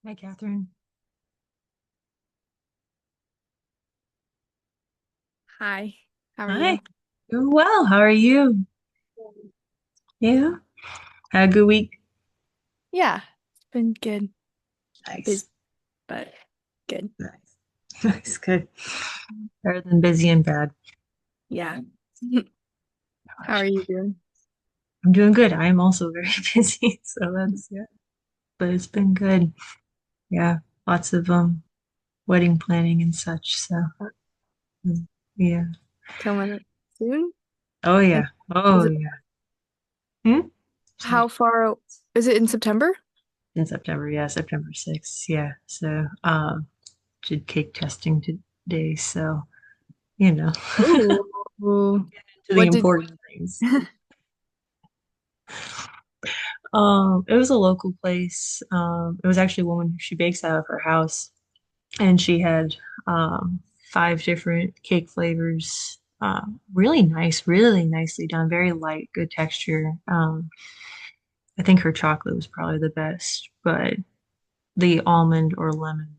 Hi, Catherine. Hi, how are Hi. you? Doing well. How are you? Yeah. Had a good week. Yeah, it's been good. Busy, Nice. but good. Nice. Nice. Good. Better than busy and bad. Yeah. How are Gosh. you doing? I'm doing good. I am also very busy. So that's yeah. But it's been good. Yeah. Lots of wedding planning and such. So yeah. Coming up soon? Oh And yeah. is Oh it yeah. Hmm? how Sorry. far is it in September? In September. Yeah, September 6th. Yeah. So did cake testing today. So, you know, Oh, to the what did important things. It was a local place. It was actually a woman who she bakes out of her house, and she had five different cake flavors. Really nice, really nicely done, very light, good texture. I think her chocolate was probably the best, but the almond or lemon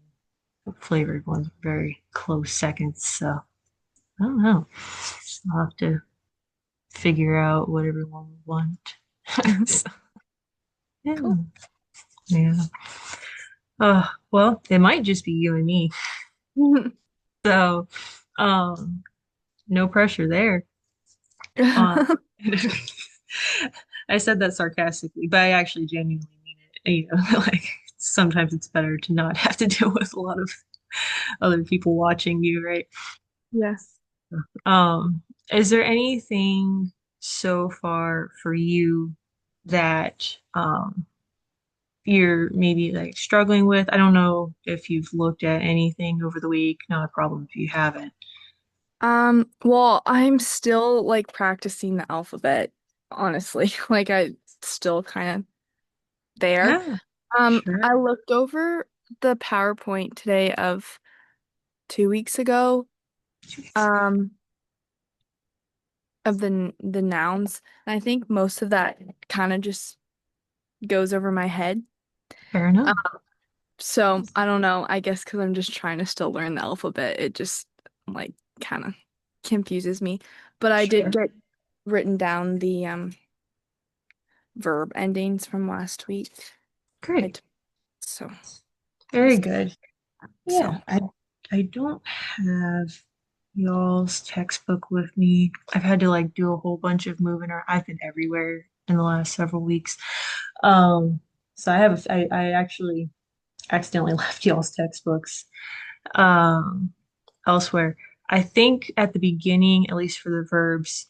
flavored ones were very close seconds. So I don't know. I'll have to figure out what everyone would want. So, yeah, cool? yeah. Well, it might just be you and me. So, um, no pressure there. Uh, I said that sarcastically, but I actually genuinely mean it. You know, like sometimes it's better to not have to deal with a lot of other people watching you, right? Yes. Um, is there anything so far for you that you're maybe like struggling with? I don't know if you've looked at anything over the week, not a problem if you haven't. Well, I'm still like practicing the alphabet, honestly. Like I still kind of there. Yeah, sure. I looked over the PowerPoint today of 2 weeks ago. Um, of the nouns. And I think most of that kind of just goes over my head. Fair Um, enough. so I don't know. I guess because I'm just trying to still learn the alphabet, it just like kind of confuses me. But I did Sure. get written down the verb endings from last week. I Great. t so Very just good. so Yeah, I don't have y'all's textbook with me. I've had to like do a whole bunch of moving around. I've been everywhere in the last several weeks. Um, so I actually accidentally left y'all's textbooks elsewhere. I think at the beginning, at least for the verbs,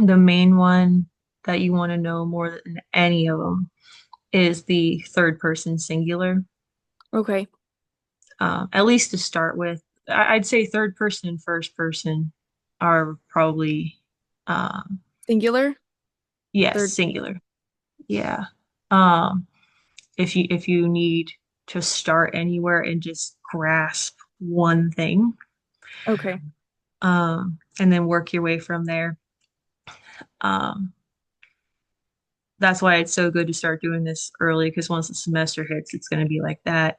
the main one that you want to know more than any of them is the third person singular. okay. At least to start with. I'd say third person and first person are probably, um, Singular, yes, third. singular. Yeah. Um, if you need to start anywhere and just grasp one thing, Okay. and then work your way from there. Um, that's why it's so good to start doing this early because once the semester hits, it's going to be like that.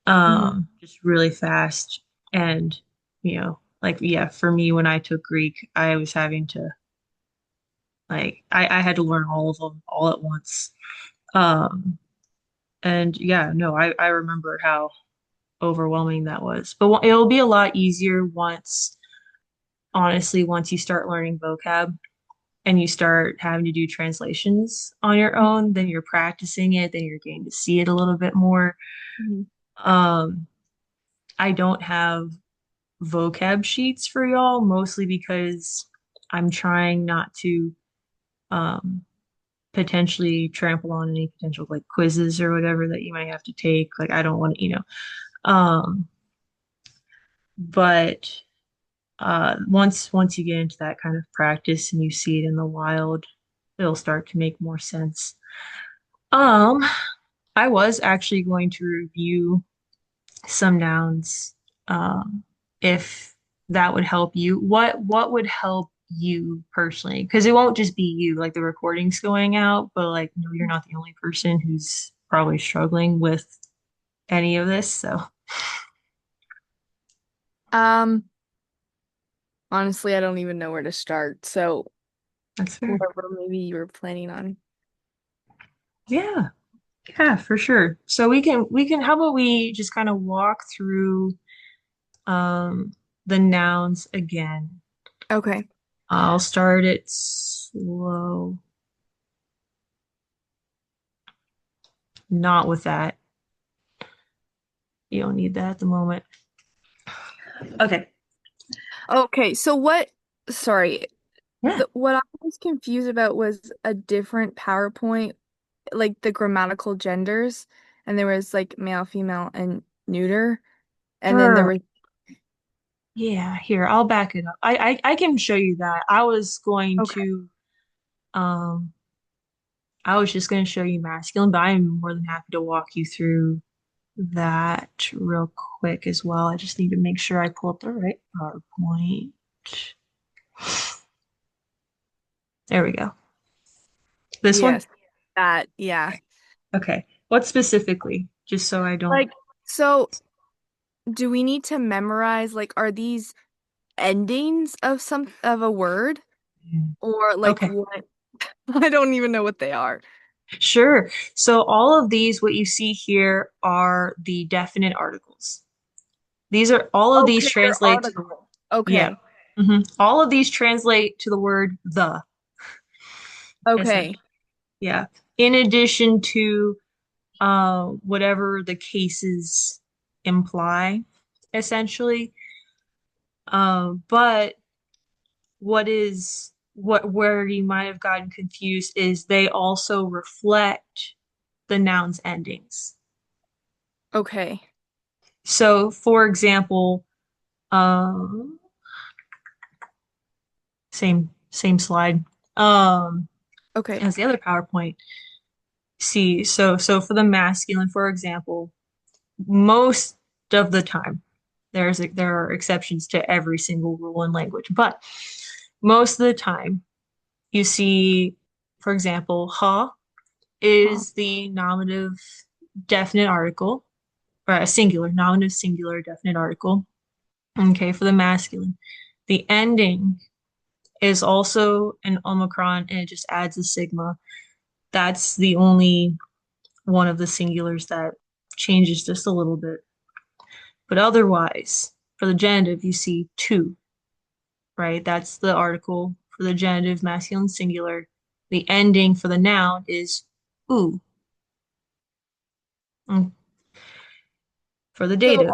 Hmm. Just really fast. And, like, yeah, for me, when I took Greek, I was having to, like, I had to learn all of them all at once. Um, and yeah, no, I remember how overwhelming that was. But it'll be a lot easier honestly, once you start learning vocab and you start having to do translations on your own, then you're practicing it, then you're getting to see it a little bit more. Hmm. Um, I don't have vocab sheets for y'all, mostly because I'm trying not to um, potentially trample on any potential like quizzes or whatever that you might have to take. Like I don't want to, but once you get into that kind of practice and you see it in the wild, it'll start to make more sense. Um, I was actually going to review some nouns, if that would help you. What would help you personally? Because it won't just be you, like the recording's going out, but like no, you're not the only person who's probably struggling with any of this, so Um, Honestly, I don't even know where to start. So that's fair. whatever maybe you were planning on. Yeah, yeah, for sure. So how about we just kind of walk through um the nouns again. Okay. I'll start it slow. Not with that. You don't need that at the moment. Okay. Okay, so sorry, Yeah. what I was confused about was a different PowerPoint, like the grammatical genders, and there was like male, female, and neuter, and then there Sure. was Yeah, here, I'll back it up. I can show you that. okay. Um I was just going to show you masculine, but I'm more than happy to walk you through that real quick as well. I just need to make sure I pull up the right PowerPoint. There we go. This one? Yes, that, yeah. Okay. What specifically? Just so I don't. Like, so do we need to memorize, like, are these endings of a word, or like Okay. what? I don't even know what they are. Sure. So all of these, what you see here are the definite articles. All of these Okay, they're translate to the, article. yeah. Okay. All of these translate to the word the, essentially. Okay. Yeah. In addition to whatever the cases imply, essentially. But where you might have gotten confused is they also reflect the noun's endings. Okay. So, for example, um, same slide Okay. as the other PowerPoint. See, so for the masculine, for example, most of the time, there are exceptions to every single rule in language, but most of the time, you see, for example, ha Huh. is the nominative definite article, or a singular, nominative singular definite article. Okay, for the masculine. The ending is also an omicron and it just adds a sigma. That's the only one of the singulars that changes just a little bit. But otherwise, for the genitive, you see two, right? That's the article for the genitive masculine singular. The ending for the noun is oo. Mm. For the So dative.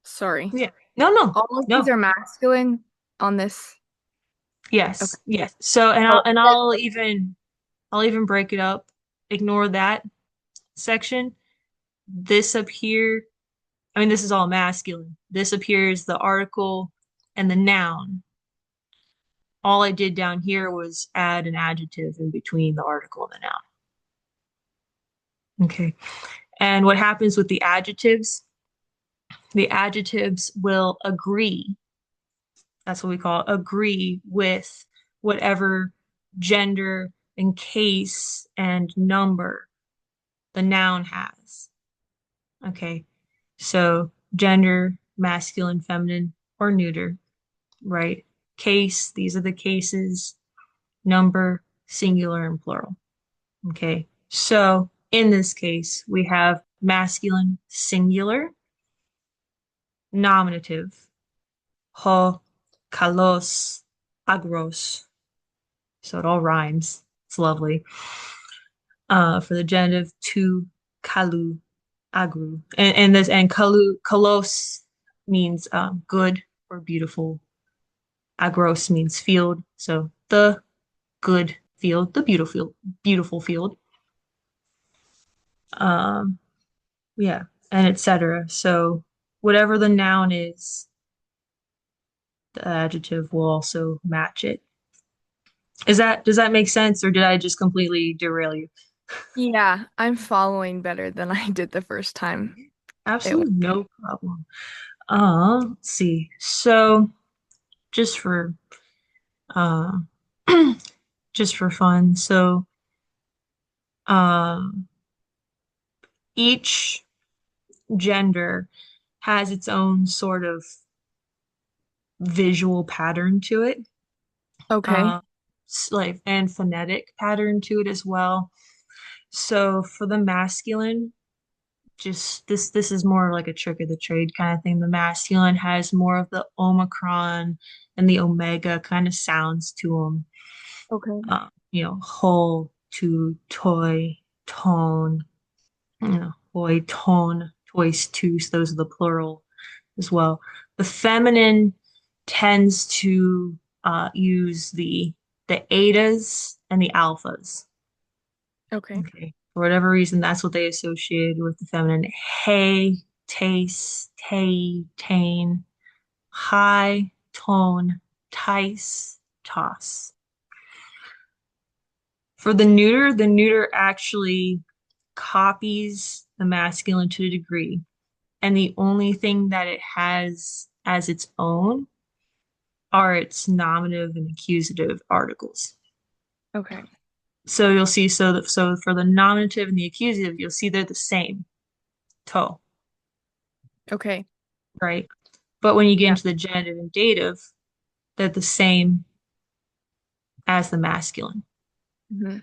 sorry. Yeah. No, no, All of these no. are masculine on this. Okay. Yes, yes. So Oh, I'll even break it up. Ignore that section. This up here, I mean, this is all masculine. This appears the article and the noun. All I did down here was add an adjective in between the article and the noun. Okay. And what happens with the adjectives will agree. That's what we call it, agree with whatever gender and case and number the noun has. Okay. So gender, masculine, feminine, or neuter, right? Case, these are the cases, number, singular, and plural. Okay. So in this case, we have masculine singular, nominative, ho, kalos, agros. So it all rhymes. It's lovely. For the genitive, to, kalu, agru. And kalos means good or beautiful. Agros means field. So the good field, the beautiful field. Um, yeah, and etc. So whatever the noun is, the adjective will also match it. Does that make sense, or did I just completely derail you? yeah, I'm following better than I did the first time. It was Absolutely no problem. Let's see. So just for uh just for fun. Um each gender has its own sort of visual pattern to it, Okay. uh, like and phonetic pattern to it as well. So for the masculine, just this is more like a trick of the trade kind of thing. The masculine has more of the omicron and the omega kind of sounds to them. Okay. Whole to toy, tone, boy, tone, toys, tus. Those are the plural as well. The feminine tends to use the etas and the alphas. Okay. Okay. For whatever reason, that's what they associated with the feminine. Hey, taste, tay, tain, high, tone, tice, toss. For the neuter actually copies the masculine to a degree. And the only thing that it has as its own are its nominative and accusative articles. Okay. So you'll see, so for the nominative and the accusative, you'll see they're the same, to, Okay. right? But when you get Yeah. into the genitive and dative, they're the same as the masculine. Hmm.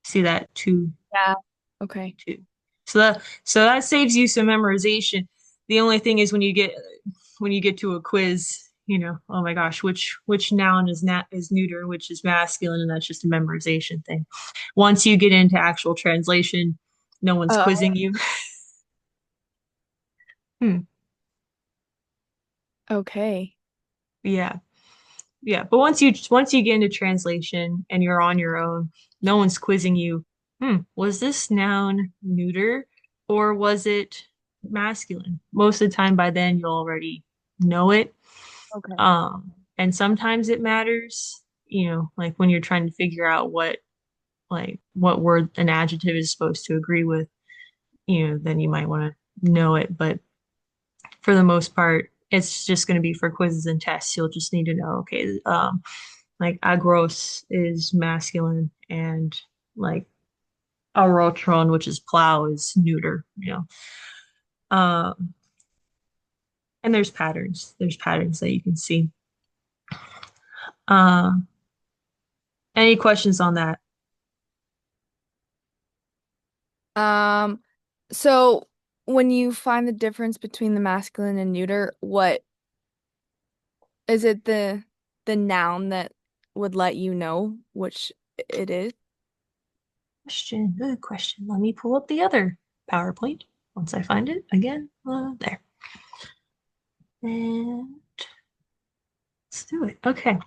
See that two, Yeah. Okay. two. So that saves you some memorization. The only thing is when you get to a quiz, oh my gosh, which noun is neuter, which is masculine, and that's just a memorization thing. Once you get into actual translation, no one's Oh, quizzing you. Hmm. okay. Yeah. Yeah, but once you get into translation and you're on your own, no one's quizzing you. Was this noun neuter or was it masculine? Most of the time by then you'll already know it. Okay. And sometimes it matters, like when you're trying to figure out what word an adjective is supposed to agree with, then you might want to know it. But for the most part, it's just going to be for quizzes and tests. You'll just need to know, okay, like agros is masculine and like aurotron, which is plow, is neuter, Um, and there's patterns. There's patterns that you can see. Uh, any questions on that? Um, so when you find the difference between the masculine and neuter, what is it the noun that would let you know which it is? Question. Good question. Let me pull up the other PowerPoint once I find it again. There. And let's do it. Okay.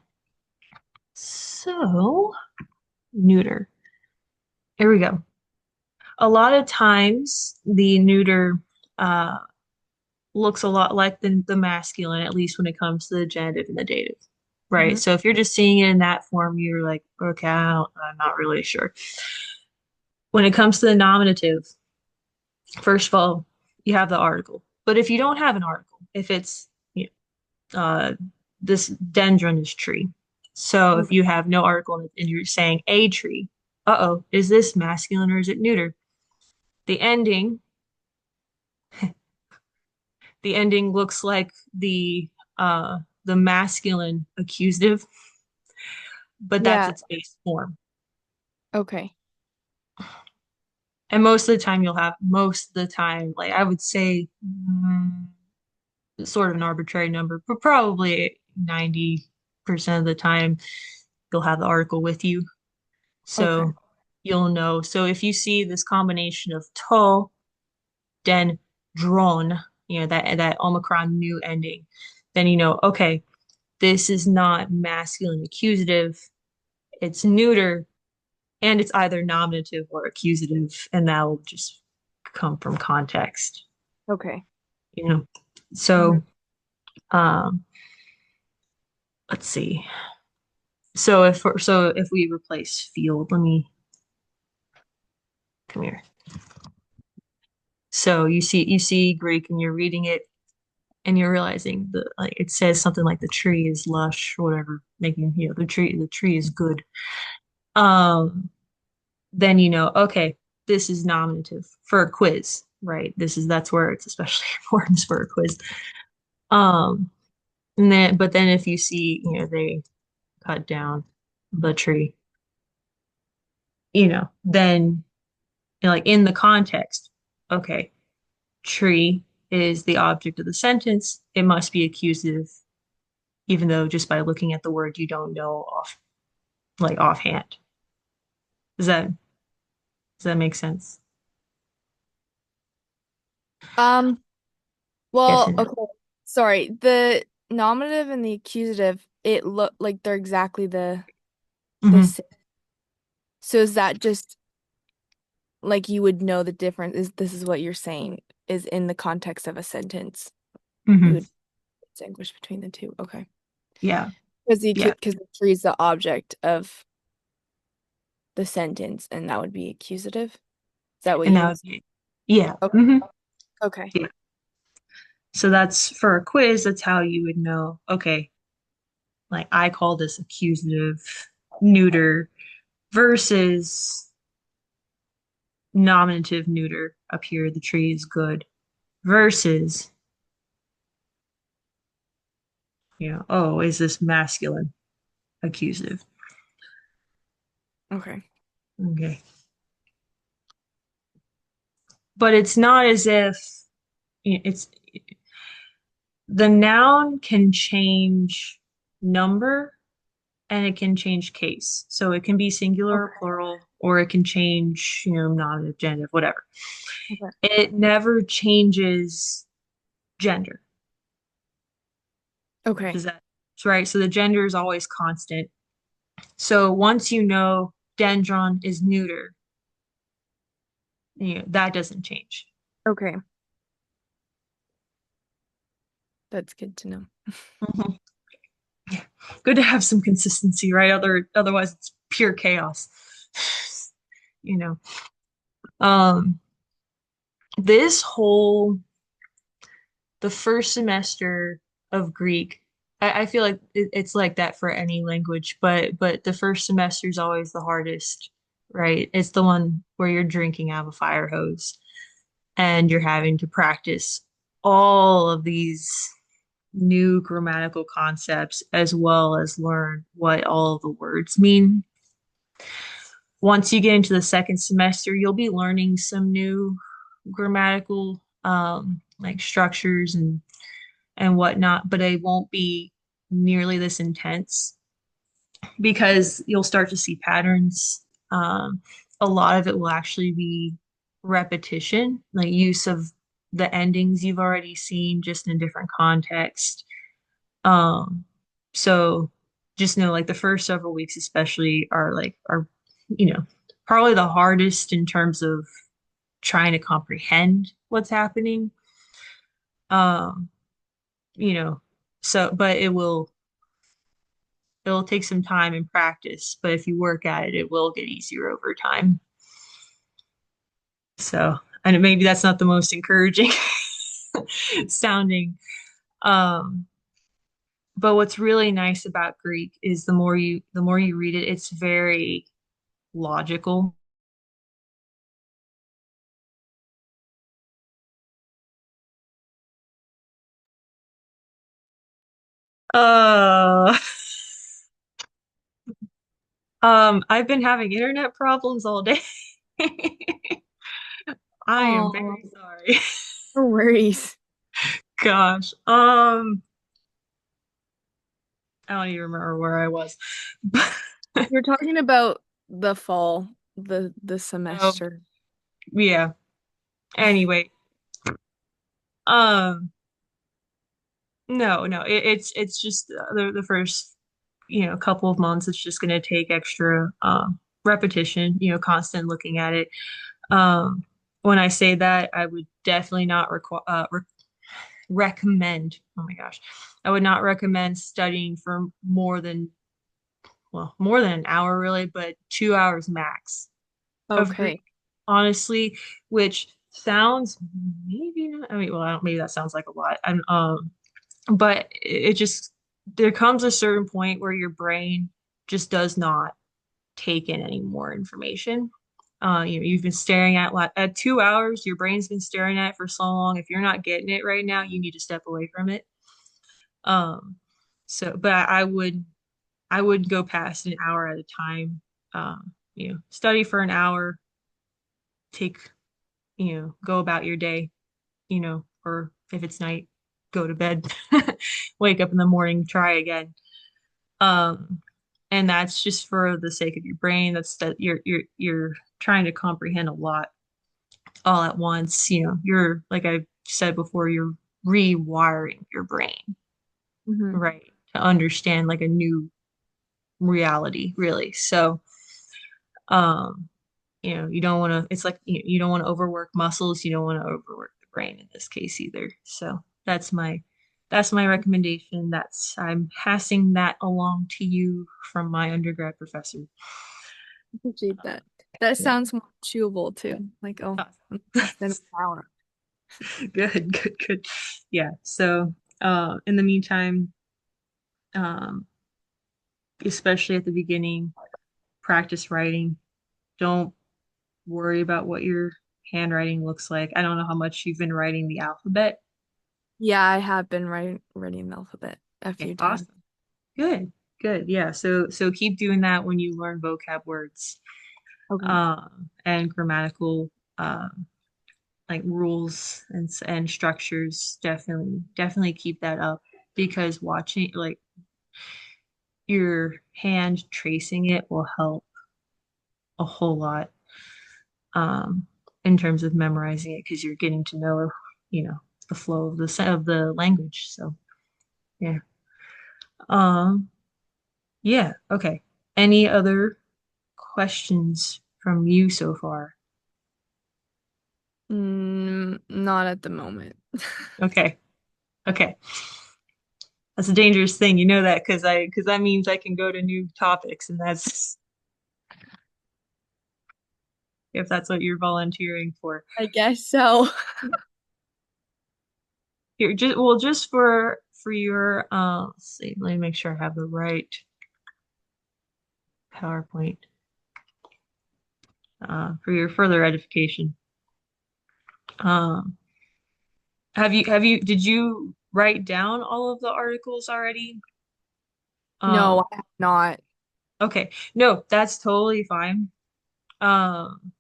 So, neuter. Here we go. A lot of times, the neuter uh, looks a lot like the masculine, at least when it comes to the genitive and the dative, right? Hmm. So if you're just seeing it in that form, you're like, okay, I'm not really sure. When it comes to the nominative, first of all, you have the article. But if you don't have an article, if it's this dendron is tree. So if Okay. you have no article and you're saying a tree, uh-oh, is this masculine or is it neuter? The ending, the ending looks like the masculine accusative, but that's Yeah. its base form. Okay. And most of the time, like I would say, sort of an arbitrary number, but probably 90% of the time, you'll have the article with you. Okay. So you'll know. So if you see this combination of to, den, dron, that Omicron new ending, then you know, okay, this is not masculine accusative, it's neuter, and it's either nominative or accusative, and that will just come from context, Okay. you know. Hmm. So um let's see. So if we replace field, let me come here. So you see Greek and you're reading it and you're realizing that like it says something like the tree is lush or whatever, making the tree is good. Um then you know, okay, this is nominative for a quiz. right? That's where it's especially important for a quiz. Um, and then but then if you see, they cut down the tree, then like in the context, okay, tree is the object of the sentence. It must be accusative, even though just by looking at the word you don't know offhand. Does that does that make sense? Um, Yes well, and no. okay. Sorry. The nominative and the accusative, it look like they're exactly the Hmm. same. So is that just like you would know the difference is this is what you're saying is in the context of a sentence. You Hmm. would distinguish between the two. Okay. Yeah. Yeah. Because the tree is the object of the sentence, and that would be accusative. Is that what And you that would would say? be yeah. Okay. Hmm. Okay. Yeah. So that's for a quiz, that's how you would know, okay, like I call this accusative neuter versus nominative neuter. Up here, the tree is good versus, oh, is this masculine accusative? Okay. Okay. But it's not as if it's the noun can change number and it can change case. So it can be singular or Okay. plural, or it can change, nominative, genitive, whatever. Okay. It never changes gender. Okay. Does that, right? So the gender is always constant. So once you know dendron is neuter, that doesn't change. Okay. That's good to know. Mhm. Good to have some consistency, right? Otherwise it's pure chaos. You know. Um, this whole the first semester of Greek, I feel like it's like that for any language, but the first semester is always the hardest, right? It's the one where you're drinking out of a fire hose and you're having to practice all of these new grammatical concepts as well as learn what all of the words mean. Once you get into the second semester, you'll be learning some new grammatical like structures and whatnot, but it won't be nearly this intense because you'll start to see patterns. A lot of it will actually be repetition, like use of the endings you've already seen just in a different context. Um, so just know like the first several weeks especially are you know probably the hardest in terms of trying to comprehend what's happening. Um, you know, so but it'll take some time and practice, but if you work at it, it will get easier over time. So, and maybe that's not the most encouraging sounding. Um, but what's really nice about Greek is the more you read it, it's very logical. Uh, I've been having internet problems all day. I am Oh, very sorry. no worries. Gosh. I don't even remember where I was. You're talking about the fall, the Oh, semester. yeah. Anyway, um, no, it's just the first, couple of months. It's just going to take extra repetition, constant looking at it. Um, when I say that, I would definitely not recommend. Oh my gosh, I would not recommend studying for more than an hour really, but 2 hours max of Greek, Okay. honestly, which sounds maybe not, I mean, well, I don't, maybe that sounds like a lot. And but it just there comes a certain point where your brain just does not take in any more information. You've been staring at 2 hours. Your brain's been staring at it for so long. If you're not getting it right now, you need to step away from it. Um, but I would go past an hour at a time. Study for an hour, take, go about your day, or if it's night, go to bed, wake up in the morning, try again. Um, and that's just for the sake of your brain. That's that you're trying to comprehend a lot all at once. You're like I said before, you're rewiring your brain, Hmm. right, to understand like a new reality, really. So, um, you don't want to, it's like you don't want to overwork muscles, you don't want to overwork the brain in this case either. So that's my recommendation. I'm passing that along to you from my undergrad professor. Appreciate that. That Yeah. sounds more chewable too. Like, oh, less than an hour. Good, good, good. Yeah. So, in the meantime, um, especially at the beginning, practice writing. Don't worry about what your handwriting looks like. I don't know how much you've been writing the alphabet. Yeah, I have been writing the alphabet a Okay, few times. awesome. Good, good. Yeah. So keep doing that when you learn vocab words, Okay. and grammatical, like rules and structures. Definitely keep that up because watching like your hand tracing it will help a whole lot, um, in terms of memorizing it because you're getting to know, you know, the flow of the language. So yeah. Um, yeah. Okay. Any other questions from you so far? Not at the moment. Okay. Okay. That's a dangerous thing. You know that because that means I can go to new topics, and that's if that's what you're volunteering for. I guess so. Here, just for your let's see, let me make sure I have the right PowerPoint, for your further edification. Um, did you write down all of the articles already? No, Um, I have not. okay. No, that's totally fine. Um,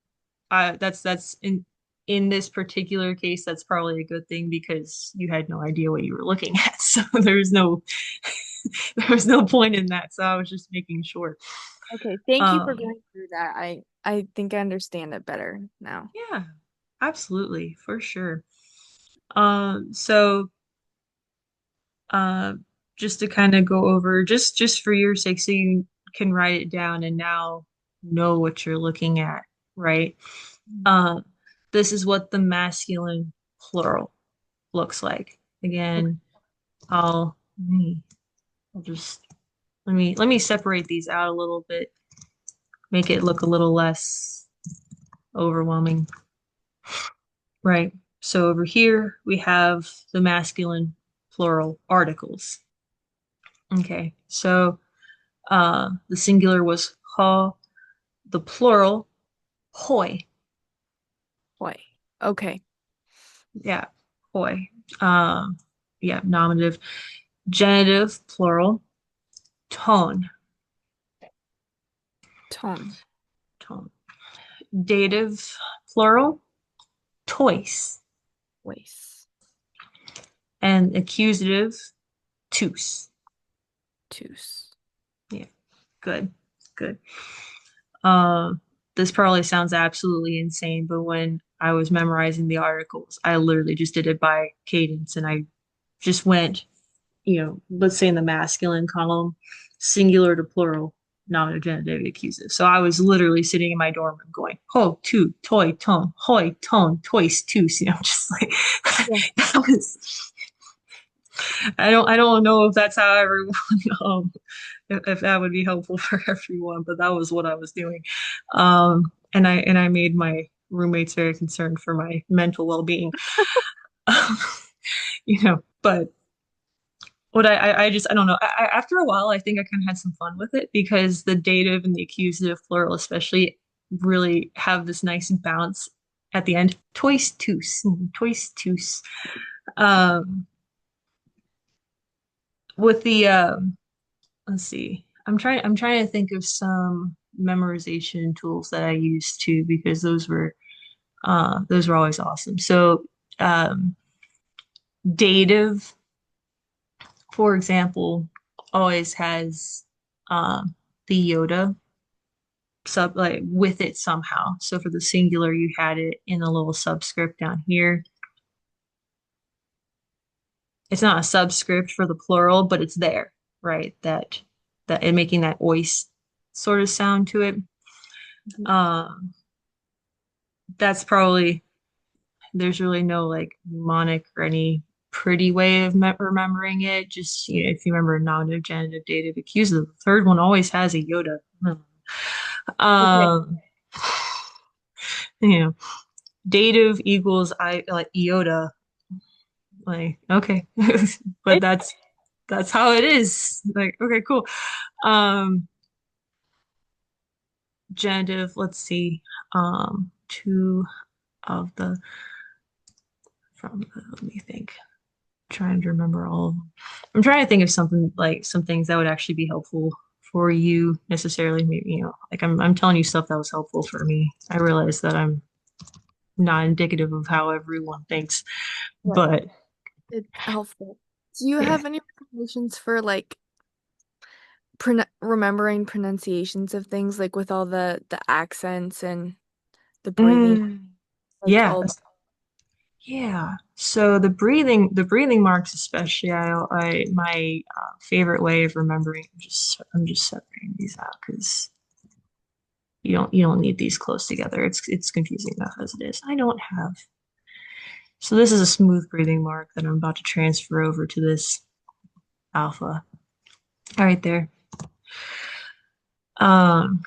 that's in this particular case, that's probably a good thing because you had no idea what you were looking at. So there was no point in that. So I was just making sure. Okay, thank you for Um, going through that. I think I understand it better now. yeah, absolutely, for sure. So uh, just to kind of go over, just for your sake, so you can write it down and now know what you're looking at, right? Mhm. Uh, this is what the masculine plural looks like. Okay. Again, I'll just let me separate these out a little bit, make it look a little less overwhelming, right? So over here we have the masculine plural articles. Okay, so the singular was ha, the plural hoi. Boy. Okay. Yeah, hoi. Um, yeah, nominative. Genitive plural tone. Tone. Tone. Dative plural tois. Waste. And accusative tus. Tooth. Yeah, good, good. Um, this probably sounds absolutely insane, but when I was memorizing the articles, I literally just did it by cadence, and I just went, let's say in the masculine column, singular to plural, nominative, genitive, accusative. So I was literally sitting in my dorm room going, ho, tu, toi, ton, hoi, ton, tois, tus, just like Yeah. that was. I don't know if that's how everyone um, if that would be helpful for everyone, but that was what I was doing. And I made my roommates very concerned for my mental well-being. But what I don't know. After a while, I think I kind of had some fun with it because the dative and the accusative plural, especially, really have this nice bounce at the end. Tois tous, tois tous. Um, with the let's see. I'm trying to think of some memorization tools that I used too because those were always awesome. So um dative, for example, always has um the Yoda sub like with it somehow. So for the singular, you had it in a little subscript down here. It's not a subscript for the plural, but it's there, right? That and making that ois sort of sound to it. Mhm. Um, that's probably there's really no like mnemonic or any pretty way of remembering it. Just if you remember nominative, genitive, dative, accusative, the third one always has a Yoda. Okay. Um, you know, dative equals I like iota. Like okay, but that's how it is. Like okay, cool. Um, genitive. Let's see. Two of the from. Let me think. Trying to remember all of them. I'm trying to think of something like some things that would actually be helpful for you necessarily. Maybe, like I'm telling you stuff that was helpful for me. I realize that I'm not indicative of how everyone thinks, Right. but It's helpful. Do you yeah. have any recommendations for like remembering pronunciations of things, like with all the accents and the breathing, Mm, like yeah. all? Yeah. So the breathing marks especially, I my favorite way of remembering. I'm just separating these out because you don't need these close together. It's confusing enough as it is. I don't have. So this is a smooth breathing mark that I'm about to transfer over to this alpha. All right there. Um,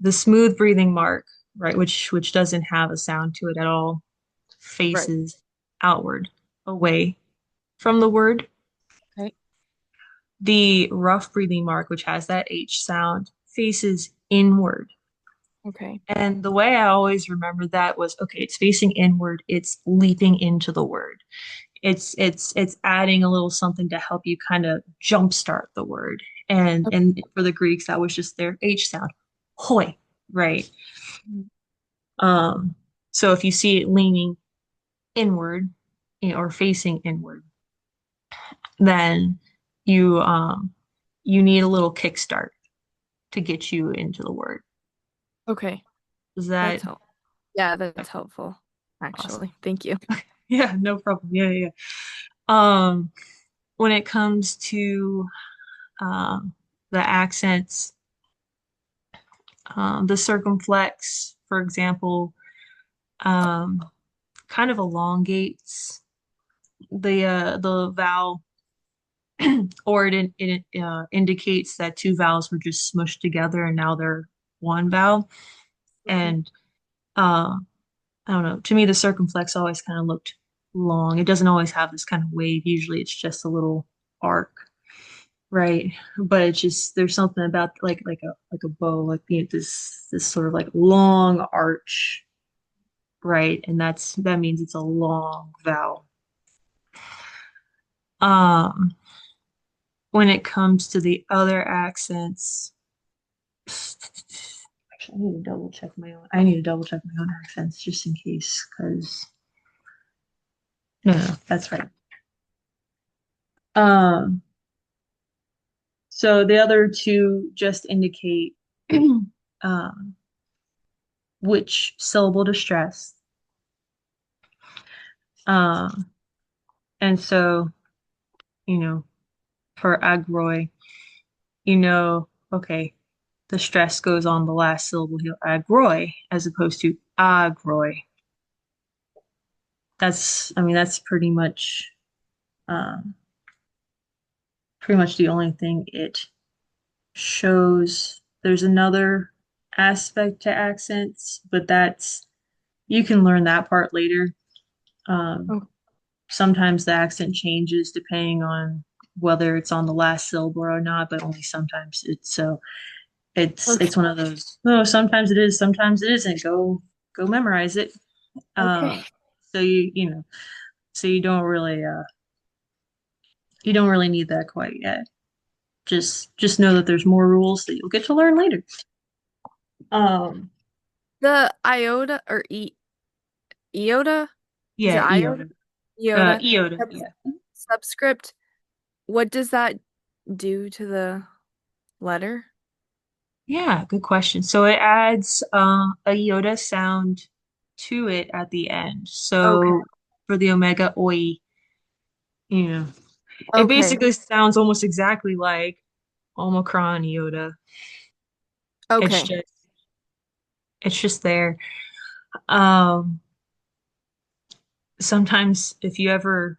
the smooth breathing mark, right, which doesn't have a sound to it at all, Right. faces outward, away from the word. Okay. The rough breathing mark, which has that H sound, faces inward. Okay. And the way I always remember that was okay, it's facing inward, it's leaping into the word. It's adding a little something to help you kind of jumpstart the word. And for the Greeks, that was just their H sound. Hoi, right? Okay. Um, so if you see it leaning inward, or facing inward, then you need a little kickstart to get you into the word. Okay. Is that That's helpful. Yeah, that's helpful, awesome? actually. Thank you. Yeah, no problem. Yeah, yeah. Um, when it comes to the accents, the circumflex, for example, um, kind of elongates the vowel, or it indicates that two vowels were just smushed together and now they're one vowel. Okay. And uh, I don't know. To me, the circumflex always kind of looked long. It doesn't always have this kind of wave. Usually, it's just a little arc, right? But it's just there's something about like a bow, like this sort of like long arch, right? And that means it's a long vowel. Um, when it comes to the other accents, actually, I need to double check my own. I need to double check my own accents just in case, because no, no, that's right. Um, so the other two just indicate um, which syllable to stress. Um, and so, you know, for agroi, okay, the stress goes on the last syllable here, agroi, as opposed to agroi. I mean, that's um, pretty much the only thing it shows. There's another aspect to accents, but you can learn that part later. Um, Oh, sometimes the accent changes depending on whether it's on the last syllable or not, but only sometimes it's so. Okay. It's one of those. Oh, sometimes it is, sometimes it isn't. Go memorize it. Okay. Um, so so you don't really need that quite yet. Just know that there's more rules that you'll get to learn later. Um, The iota or iota? Is it yeah, iota? iota. Iota. Iota, Subs- yeah. Subscript. What does that do to the letter? Yeah, good question. So it adds a iota sound to it at the end. Okay. So for the omega oi, you know, it Okay. basically sounds almost exactly like Omicron iota. It's Okay. just it's just there. Um, sometimes if you ever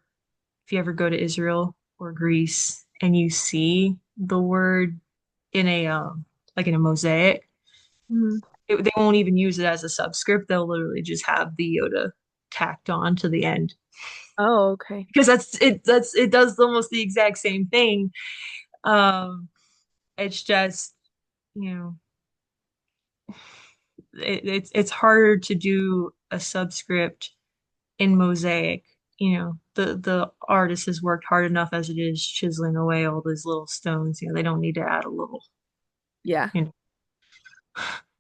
go to Israel or Greece and you see the word in a like in a mosaic, Mhm. they won't even use it as a subscript. They'll literally just have the iota tacked on to the end Oh, okay. because that's it does almost the exact same thing. Um, it's just you know it's harder to do a subscript in mosaic. The artist has worked hard enough as it is chiseling away all those little stones. They don't need to add a little Yeah. you know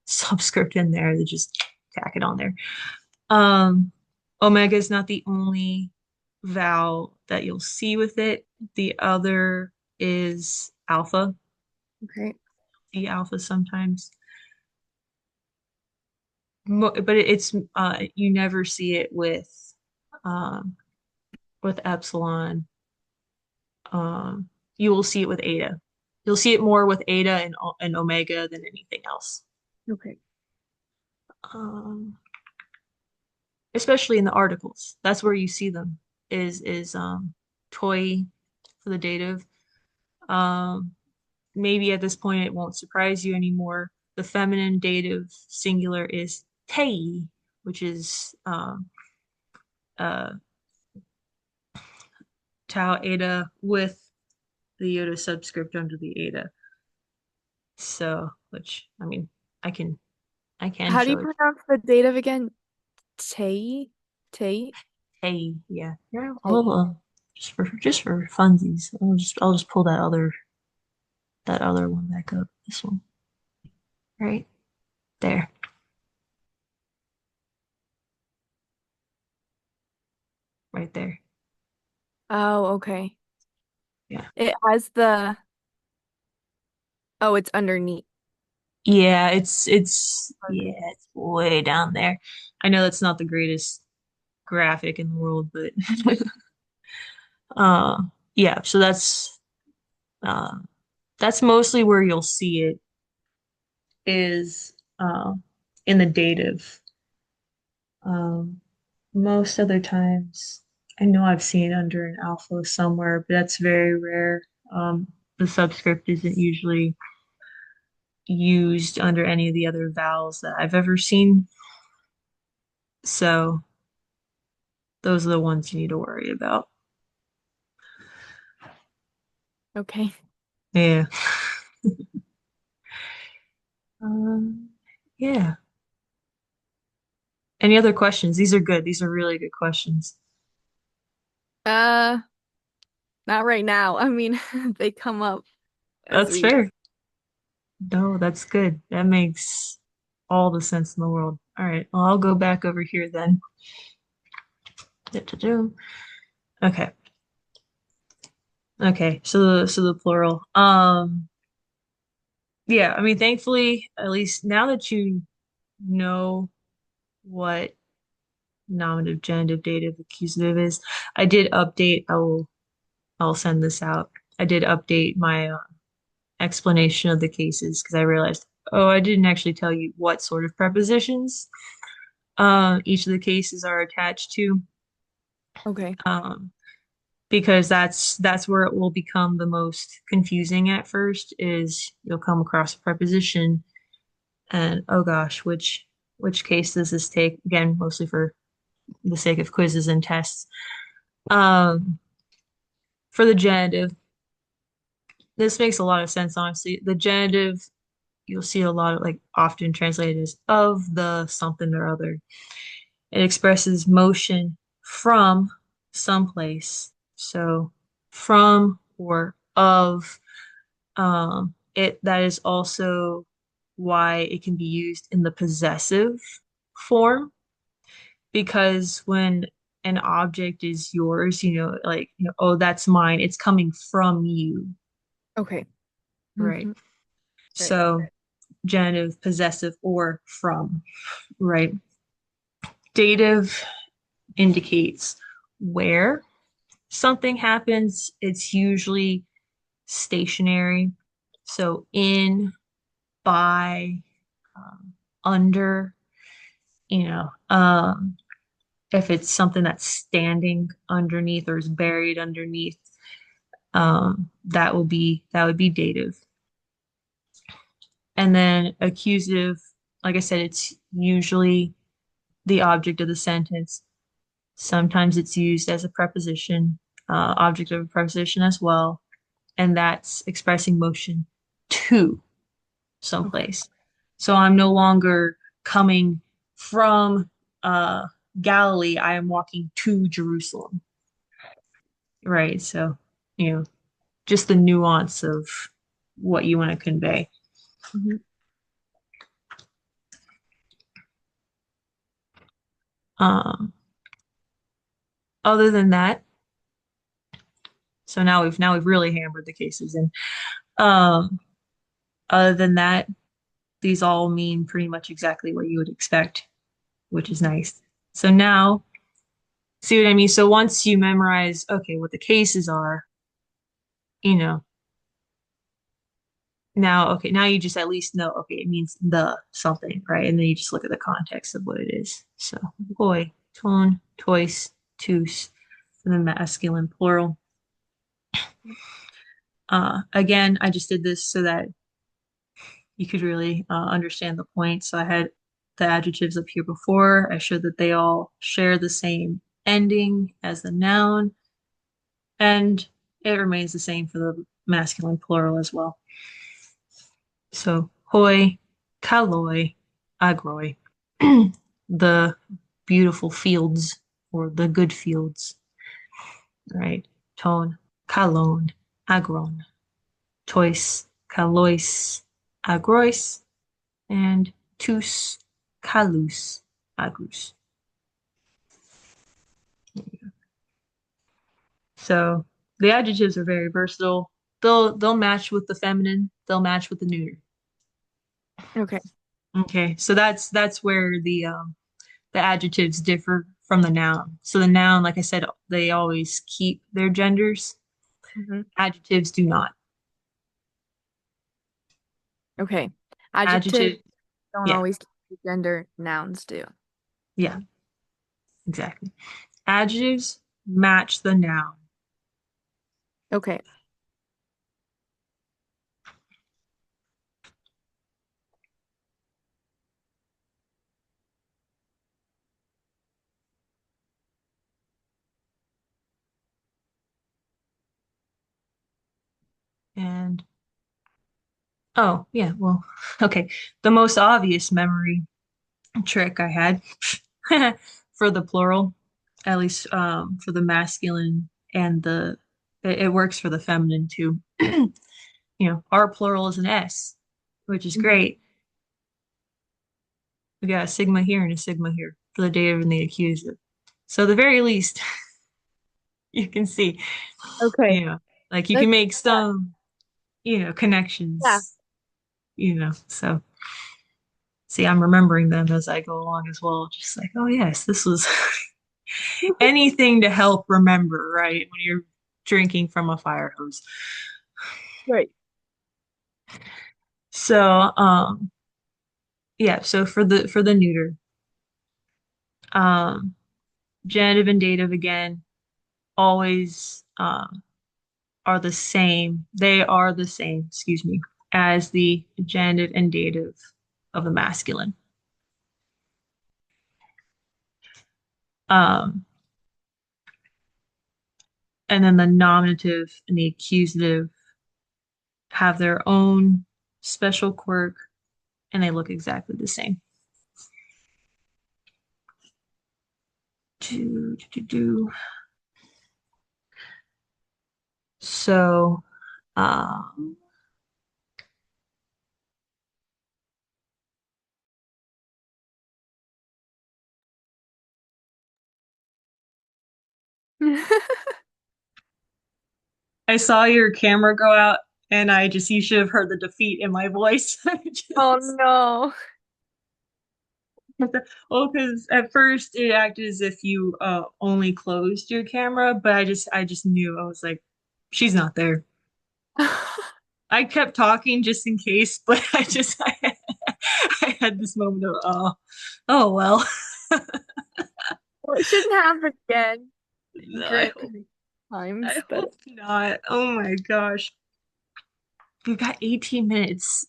subscript in there. They just tack it on there. Um, Omega is not the only vowel that you'll see with it. The other is alpha. Okay. The alpha sometimes, but it's you never see it um, with epsilon. You will see it with eta. You'll see it more with eta and omega than anything else. Okay. Um, especially in the articles. That's where you see them. Is toy for the dative. Um, maybe at this point it won't surprise you anymore. The feminine dative singular is tei, which is uh, tau eta with the iota subscript under the eta. So, which I mean, I can I can How do you show it. pronounce the dative again? Tay? Tay? Hey, yeah, yeah. Tay. Just for funsies, I'll just pull that other one back up. This one, right there, right there. Oh, okay. Yeah. It has oh, it's underneath. Yeah, it's way down there. I know that's not the greatest graphic in the world, but uh yeah, so uh that's mostly where you'll see it is in the dative. Um most other times I know I've seen it under an alpha somewhere, but that's very rare. The subscript isn't usually used under any of the other vowels that I've ever seen. So those are the ones you need to worry about. Okay. Yeah. Um, yeah. Any other questions? These are good. These are really good questions. Uh, Not right now. I mean, they come up as That's we. fair. No, that's good. That makes all the sense in the world. All right. Well, I'll go back over here then. Da-da-dum. Okay. Okay. So the plural. Yeah, I mean, thankfully, at least now that you know what nominative, genitive, dative, accusative is, I did update. I'll send this out. I did update my explanation of the cases because I realized, oh, I didn't actually tell you what sort of prepositions each of the cases are attached to, Okay. um, because that's where it will become the most confusing at first. Is you'll come across a preposition and oh gosh, which case does this take? Again, mostly for the sake of quizzes and tests. Um, for the genitive, this makes a lot of sense, honestly. The genitive you'll see a lot of like often translated as of the something or other. It expresses motion from someplace. So from or of. It that is also why it can be used in the possessive form because when an object is yours, like, oh, that's mine, it's coming from you, Okay. right? Hmm. Right. So genitive, possessive, or from, right? Dative indicates where something happens. It's usually stationary. So in, by, under, you know, if it's something that's standing underneath or is buried underneath, that would be dative. And then accusative, like I said, it's usually the object of the sentence. Sometimes it's used as a preposition, object of a preposition as well, and that's expressing motion to Okay. someplace. So I'm no longer coming from Galilee, I am walking to Jerusalem. Right. So, you know, just the nuance of what you want to convey. Hmm. Um, Other than that, so now we've really hammered the cases in. Um, Other than that, these all mean pretty much exactly what you would expect, which is nice. So now, see what I mean? So once you memorize, okay, what the cases are, you know, now you just at least know, okay, it means the something, right? And then you just look at the context of what it is. So, hoi, ton, tois, tus, for the masculine plural. Again, I just did this so that you could really understand the point. So I had the adjectives up here before. I showed that they all share the same ending as the noun, and it remains the same for the masculine plural as well. So hoi, kaloi, agroi, the beautiful fields or the good fields, right? Ton, kalon, agron, tois, kalois, agrois, and tous, kalus, agrus. So the adjectives are very versatile. They'll match with the feminine. They'll match with the neuter. Okay. Okay, so that's where the adjectives differ from the noun. So the noun, like I said, they always keep their genders. Hmm. Adjectives do not. Okay. Adjectives Adjective, don't yeah, always keep the gender, nouns do. yeah, exactly. Adjectives match the noun. Okay. And oh, yeah, well, okay. The most obvious memory trick I had for the plural, at least for the masculine and it works for the feminine too. Our plural is an S, which is Mhm. great. We got a sigma here and a sigma here for the dative and the accusative. So at the very least, you can see, Okay. you know, like you That's can make yeah. some, Yeah. connections, so see, I'm remembering them as I go along as well. Just like, oh yes, this was anything to help remember, right? When you're drinking from a fire hose. Right. So, yeah, so for the neuter, um, genitive and dative again always are the same. They are the same, excuse me, as the genitive and dative of the masculine. Um, and then the nominative and the accusative have their own special quirk. and they look exactly the same. Do, do, do, do. So, um, I saw your camera go out, and you should have heard the defeat in my voice. Oh no. Well, because at first it acted as if you only closed your camera, but I just knew. I was like, she's not there. I kept talking just in case, but I had this moment of oh well. Well, it shouldn't happen again. No, Granted I times, but hope not. Oh my gosh. We've got 18 minutes.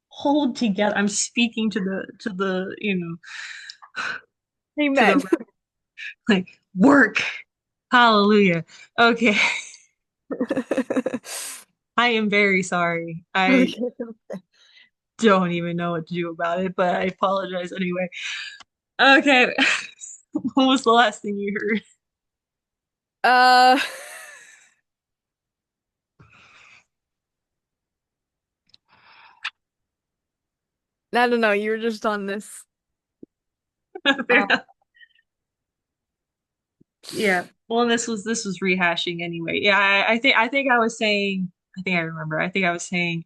Hold together. I'm speaking to the, to amen. the like work. Hallelujah. Okay. I am very sorry. I Okay. don't even know what to do about it, but I apologize anyway. Okay. What was the last thing you heard? Uh, I don't know. You were just on this. Fair Uh, enough. Yeah. Well, this was rehashing anyway. Yeah, I think I was saying I think I remember. I think I was saying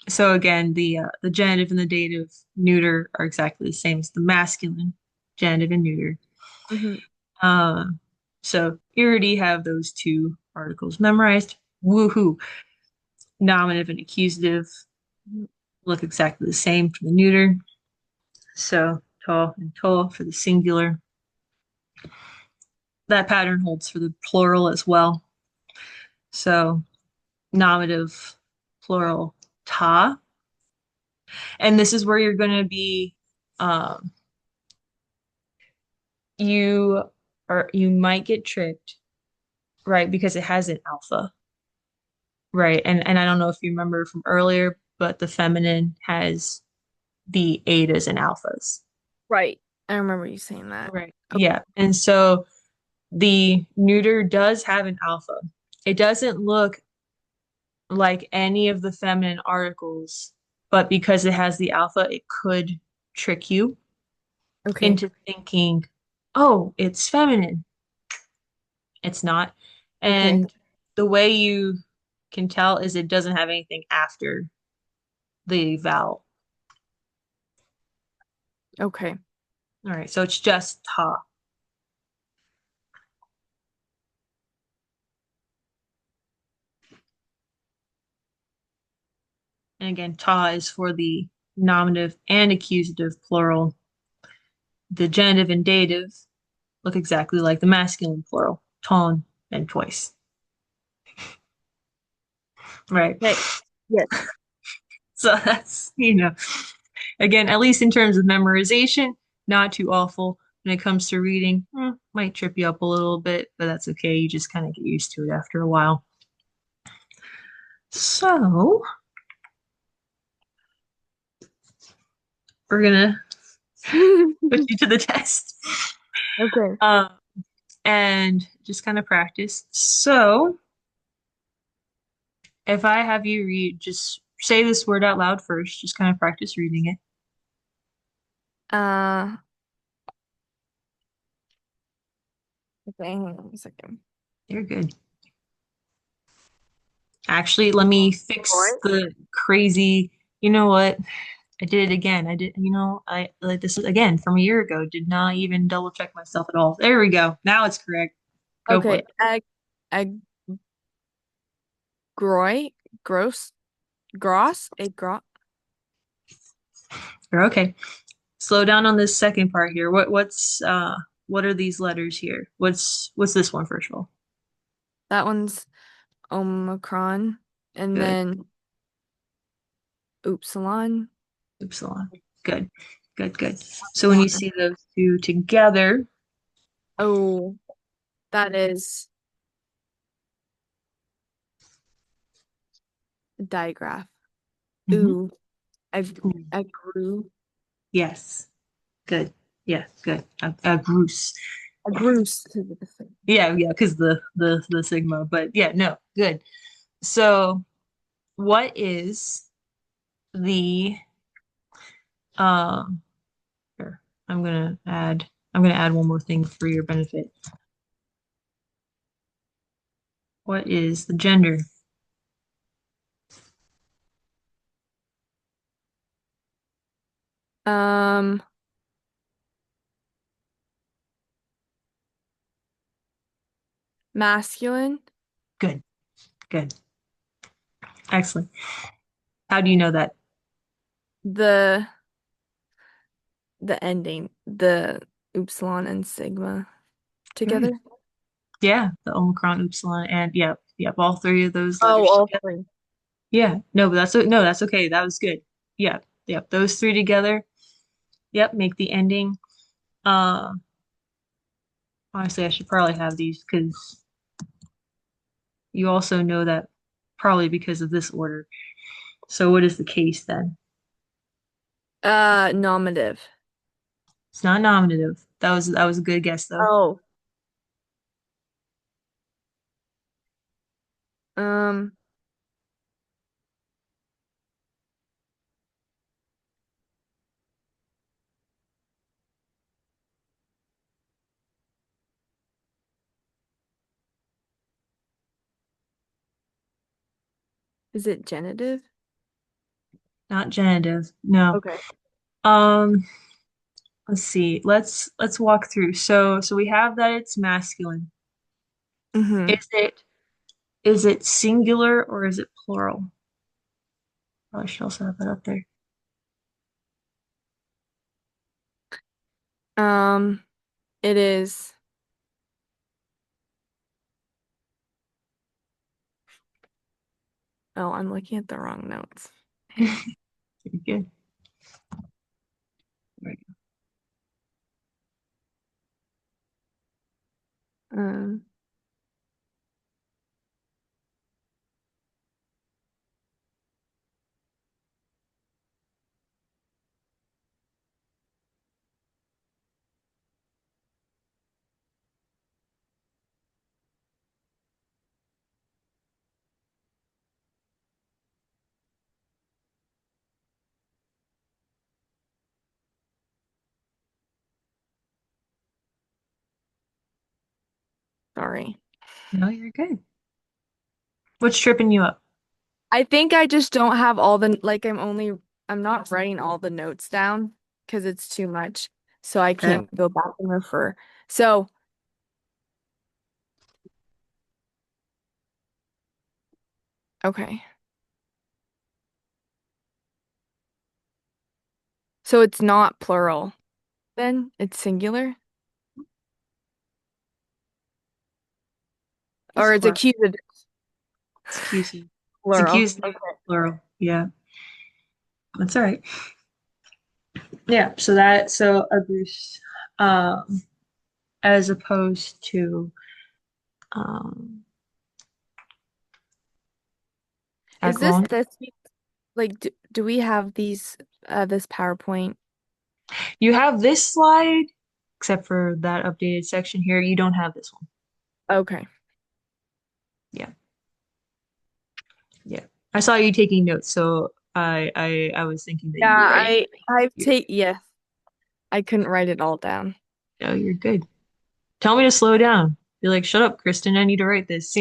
so again the genitive and the dative neuter are exactly the same as the masculine genitive and neuter. mhm. Um so you already have those two articles memorized. Woohoo. Nominative and accusative look exactly the same for the neuter. So tall and tall for the singular. That pattern holds for the plural as well. So nominative, plural, ta. And this is where you're going to be, um, you you might get tricked, right? Because it has an alpha, right? And I don't know if you remember from earlier, but the feminine has the etas and alphas. Right. I remember you saying that. Right. Okay. Yeah. And so the neuter does have an alpha. It doesn't look like any of the feminine articles, but because it has the alpha, it could trick you Okay. into thinking, oh, it's feminine. It's not. Okay. And the way you can tell is it doesn't have anything after the vowel. Okay. All right, so it's just ta. And again, ta is for the nominative and accusative plural. The genitive and dative look exactly like the masculine plural, ton and twice. Right. Okay. Yes. So that's, again, at least in terms of memorization, not too awful. When it comes to reading, might trip you up a little bit, but that's okay. You just kind of get used to it after a while. So we're gonna put you to the test, Okay. uh, and just kind of practice. So if I have you read, just say this word out loud first. Just kind of practice reading it. Uh, okay, hang on a second. You're good. Actually, let me fix Right. the crazy. You know what? I did it again. I did, I like this again from a year ago. Did not even double check myself at all. There we go. Now it's correct. Go for Okay. it. Ag groy, gross, gross, a gro You're okay. Slow down on this second part here. What are these letters here? What's this one first of all? That one's Omicron, and Good. then Upsilon. Upsilon. Good. Good, good. So when you see those two together, Oh, that is a digraph. mhm, Ooh. I Ooh, I grew. yes. Good. Yeah, good. A Bruce. I grew to the thing. Yeah, yeah, because the sigma. But yeah, no, good. So what is the um here, I'm gonna add one more thing for your benefit. What is the gender? Um, Masculine. Good, good. Excellent. How do you know that? The the ending, the upsilon and sigma Good. together. Yeah, the Omicron, Upsilon, and yep, yep, all three of those Oh, letters all together. three. Yeah, no, but no, that's okay. That was good. Yep, yep, those three together. Yep, make the ending. Uh, Honestly, I should probably have these because you also know that probably because of this order. So what is the case then? Nominative. It's not nominative. That was a good guess though. Oh. Um, is it genitive? Not genitive. No. Okay. Um, let's see. Let's walk through. So we have that it's masculine. Mm-hmm. Is it singular or is it plural? Probably should also have that up there. Um, it is. Oh, I'm looking at the wrong notes. Pretty good. Right. Um, sorry. No, you're good. What's tripping you up? I think I just don't have all the like I'm not writing all the notes down because it's too much. So I Okay. can't go back and refer. So, okay. So it's not plural. Then it's singular It's or it's plural. accusative It's accused. It's plural. accused Okay. plural. Yeah, that's all right. Yeah, so a Bruce, um, as opposed to um Is this Agron. this week? Like, do we have this PowerPoint? You have this slide, except for that updated section here. You don't have this one. Okay. Yeah, yeah. I saw you taking notes, so I was thinking that Yeah, you were writing. I've You, take yes. I couldn't write it all down. no, you're good. Tell me to slow down. Be like, shut up, Kristen. I need to write this.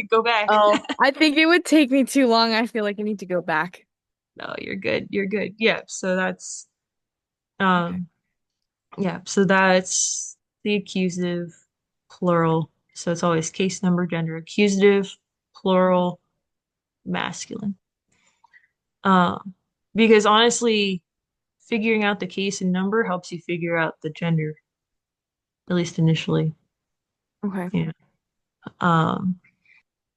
Go back. Oh, I think it would take me too long. I feel like I need to go back. No, you're good. You're good. Yeah. So that's Okay. um yeah, so that's the accusative plural. So it's always case number, gender, accusative, plural, masculine. Um, because honestly, figuring out the case and number helps you figure out the gender, at least initially. Okay. Yeah. Um,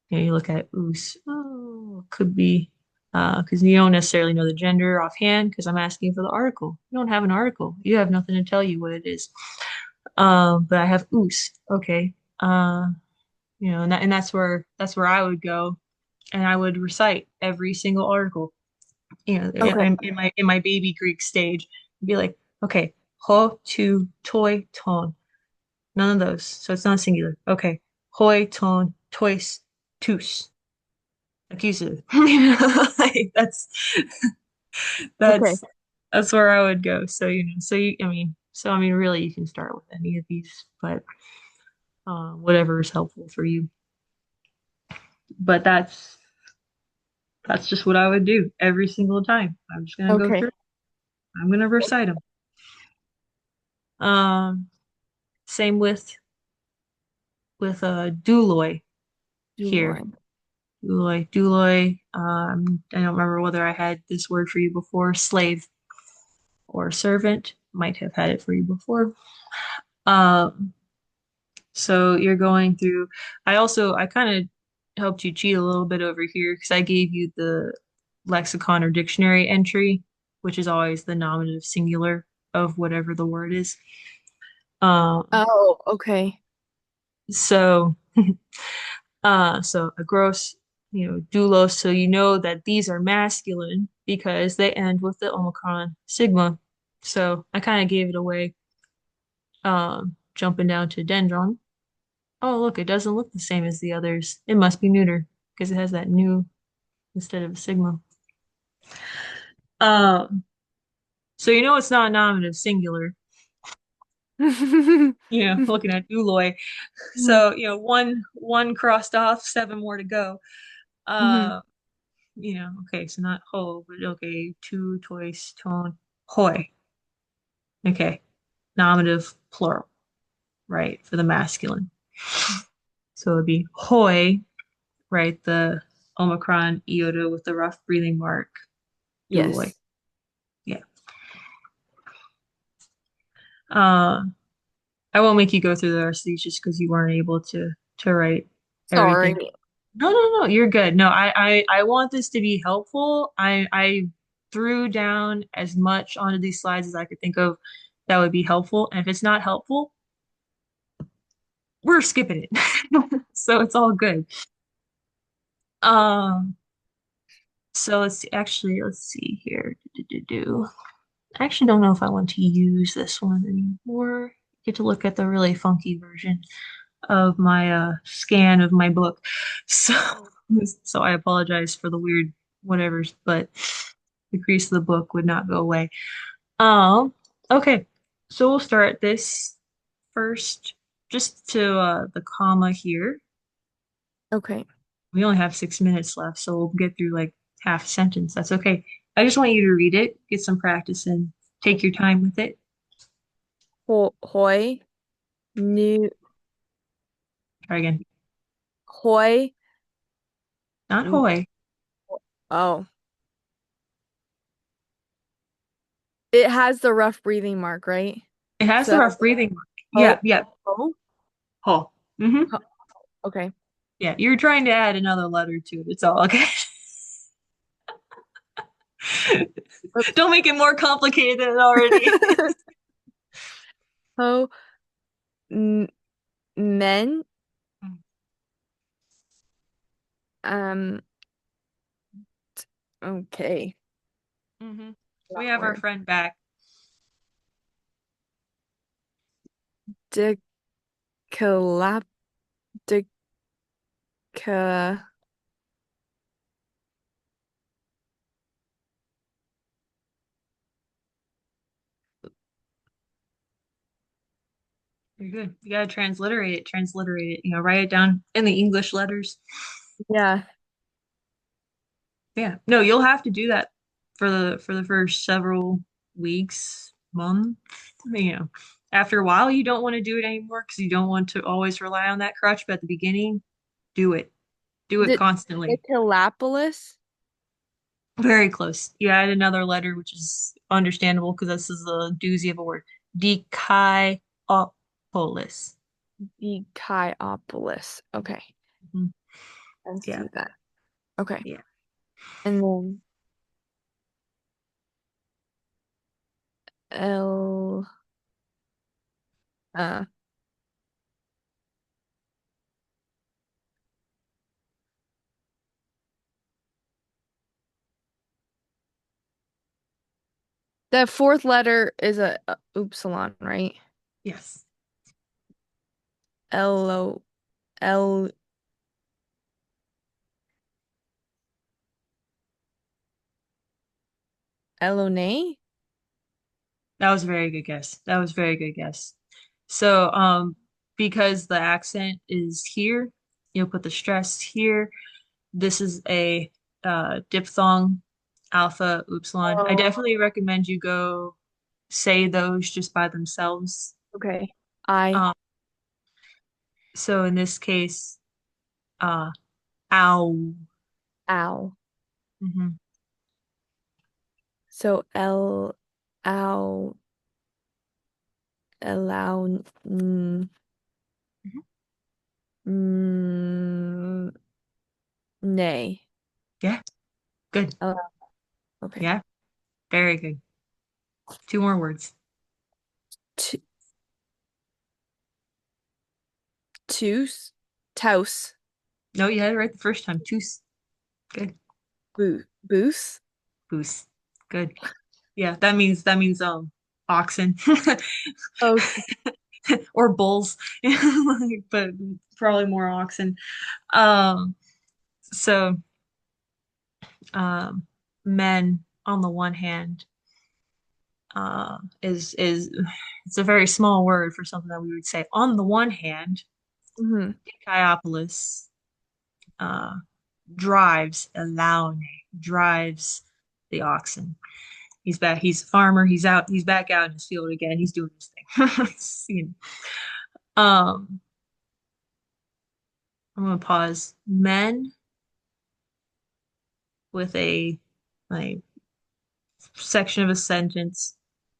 you look at oos, oh, could be because you don't necessarily know the gender offhand because I'm asking for the article. You don't have an article. You have nothing to tell you what it is. But I have oos. Okay. And that's where I would go and I would recite every single article. Okay. In my baby Greek stage, be like, okay, ho to toi ton. None of those. So it's not singular. Okay. Hoi ton tois tus. Accusative. Like Okay. that's that's where I would go. So I mean really you can start with any of these, but whatever is helpful for you. But that's just what I would do every single time. I'm just gonna go Okay. through. I'm gonna recite them. Um, Same with douloi here. July. Douloi. I don't remember whether I had this word for you before. Slave or servant. Might have had it for you before. Um, so you're going through. I kind of helped you cheat a little bit over here because I gave you the lexicon or dictionary entry, which is always the nominative singular of whatever the word is. Um, Oh, okay. so so a gross, doulos, so you know that these are masculine because they end with the Omicron sigma. So I kind of gave it away. Jumping down to dendron. Oh, look, it doesn't look the same as the others. It must be neuter because it has that new instead of a sigma. Um, so you know it's not a nominative singular. Looking at douloi. Mhm. So, one crossed off, seven more to go. Mhm. Uh, okay, so not ho, but okay, two, tois, ton, hoi. Okay, nominative plural, right, for the masculine. So it'd be hoi, right, the Omicron iota with the rough breathing mark, douloi. Yes. Yeah. Uh, I won't make you go through the rest of these just because you weren't able to write Sorry. everything. No, no, no, you're good. No, I want this to be helpful. I threw down as much onto these slides as I could think of that would be helpful. And if it's not helpful, we're skipping it. So it's all good. Um, so let's see here. I actually don't know if I want to use this one anymore. Get to look at the really funky version of my scan of my book. So so I apologize for the weird whatevers, but the crease of the book would not go away. Um, okay. So we'll start this first just to the comma here. Okay. We only have 6 minutes left, so we'll get through like half a sentence. That's okay. I just want you to read it, get some practice and take your time with it. Hoy, new, Try again. hoy. Not n- hoy. Oh, it has the rough breathing mark, right? It has So the that's rough breathing mark. Yeah, ho, yeah. ho. Ho. Mm-hmm. Ho. Okay. Yeah, you're trying to add another letter to it. It's all okay. Oops. Don't make it more complicated than it already is. Ho, n men, um, okay. Mm-hmm. We That have our word. friend back. Decalap, deca, You're good. You gotta transliterate it, transliterate it, write it down in the English letters. yeah. Yeah. No, you'll have to do that for the first several weeks, month. You know, After a while, you don't want to do it anymore because you don't want to always rely on that crutch. But at the beginning, do it. Do it De constantly. Decalapolis, Very close. You add another letter, which is understandable because this is a doozy of a word. Dikaiopolis. Deciopolis. Okay. Mhm. Let's Yeah, do that. Okay. yeah. And then L, uh, That fourth letter is a upsilon, right? Yes. L O L Elone? That was a very good guess. That was a very good guess. So, because the accent is here, you'll put the stress here. This is a diphthong, alpha, upsilon. I Oh, definitely recommend you go say those just by themselves. okay. I Um, so in this case, uh, ow. ow. Hmm. So L ow allow mm, nay. Yeah, good. Allow. Okay. Yeah, very good. Two more words. T Toos. Touse. No, you had it right the first time. Toos. Good. Booth. Boos. Good. Yeah, that means oxen Okay. or bulls, but probably more oxen. Um, so um, men on the one hand is it's a very small word for something that we would say on the one hand. Hmm. Diciopolis uh, drives Elaune drives the oxen. He's back. He's a farmer. He's out. He's back out in his field again. He's doing his thing. You know. I'm gonna pause. Men with a like section of a sentence,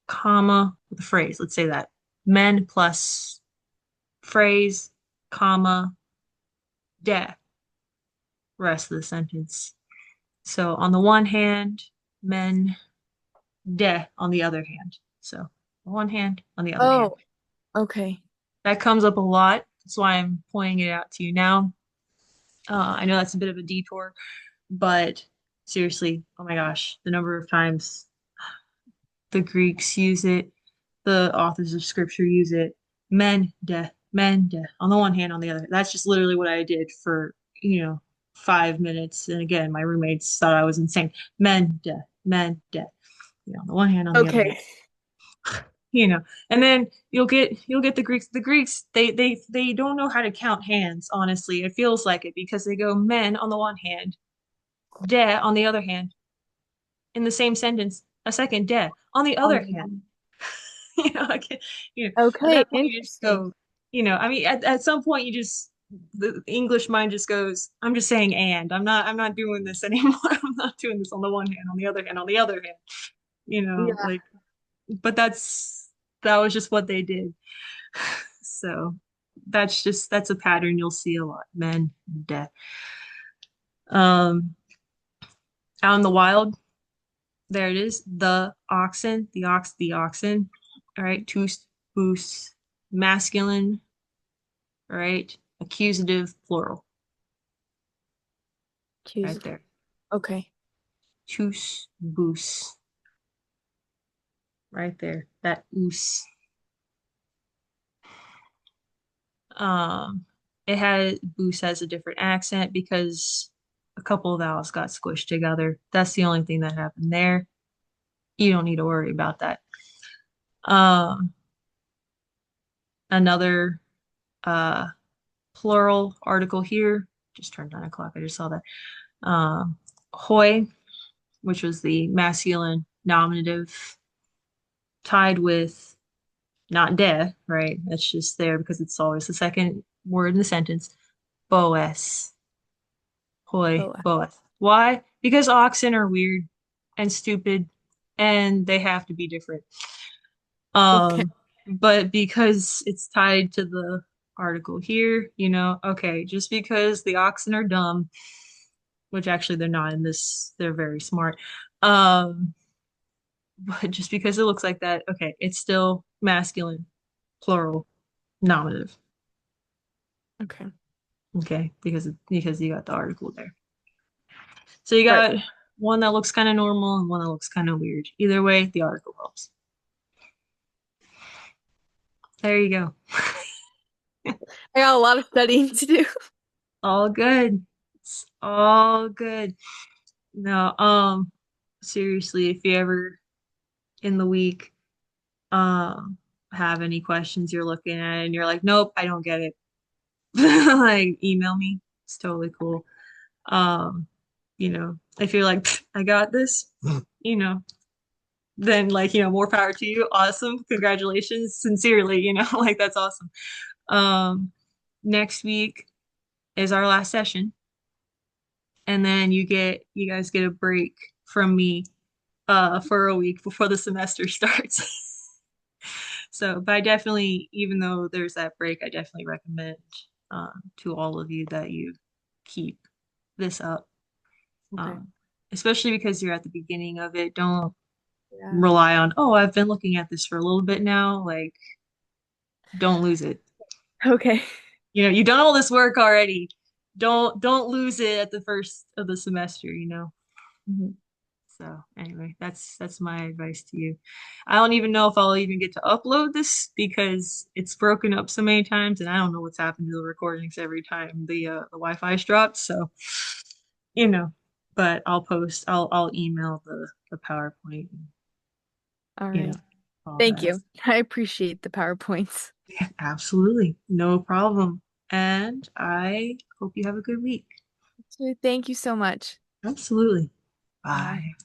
comma with a phrase. Let's say that. Men plus phrase, comma, de, rest of the sentence. So on the one hand, men, de on the other hand. So on one hand, on the other hand. Oh, okay. That comes up a lot. That's why I'm pointing it out to you now. I know that's a bit of a detour, but seriously, oh my gosh, the number of times the Greeks use it, the authors of scripture use it. Men, de. On the one hand, on the other. That's just literally what I did for, 5 minutes. And again, my roommates thought I was insane. Men, de. On the one hand, on the other hand. Okay. You know, and then you'll get the Greeks. The Greeks, they don't know how to count hands, honestly. It feels like it because they go men on the one hand, de on the other hand, in the same sentence, a second de on the other hand. Um, Like, at okay, that point you just interesting. go, I mean, at some point you just the English mind just goes, I'm just saying I'm not doing this anymore. I'm not doing this on the one hand, on the other hand, on the other hand, Yeah. like, but that was just what they did. So that's a pattern you'll see a lot. Men, death. Um, out in the wild, there it is. The oxen, the oxen. All right, tous, bus, masculine, all right, accusative, plural, right Accused. there. Okay. Tous, bus, right there. That us. Um, bus has a different accent because a couple of vowels got squished together. That's the only thing that happened there. You don't need to worry about that. Um, another uh plural article here. Just turned 9 o'clock. I just saw that. Hoy, which was the masculine nominative, tied with not de, right? That's just there because it's always the second word in the sentence. Boas, hoy, Oh, boas. Why? Because oxen are weird and stupid and they have to be different. okay. But because it's tied to the article here, okay, just because the oxen are dumb, which actually they're not in this, they're very smart. Um, but just because it looks like that, okay, it's still masculine, plural, nominative. Okay. Okay, because you got the article there. So you Right. got one that looks kind of normal and one that looks kind of weird. Either way, the article helps. There you go. I got a lot of studying to do. All good. It's all good. No, seriously, if you ever in the week have any questions you're looking at and you're like, nope, I don't get it. Like email me. It's totally cool. Um, if you're like, I got this, you know, then like, more power to you. Awesome. Congratulations. Sincerely, like that's awesome. Um, Next week is our last session, and then you guys get a break from me for a week before the semester starts. So, but I definitely, even though there's that break, I definitely recommend to all of you that you keep this up, Okay. um, especially because you're at the beginning of it. Don't Yeah. rely on, oh, I've been looking at this for a little bit now. Like, don't lose it. Okay. You've done all this work already. Don't lose it at the first of the semester. Mhm. So anyway, that's my advice to you. I don't even know if I'll even get to upload this because it's broken up so many times, and I don't know what's happened to the recordings every time the Wi-Fi's dropped. So, you know, but I'll email the PowerPoint, and, All you know, right. all Thank that. you. I appreciate the PowerPoints. Yeah, absolutely, no problem. And I hope you have a good week. So thank you so much. Absolutely. Bye. Bye.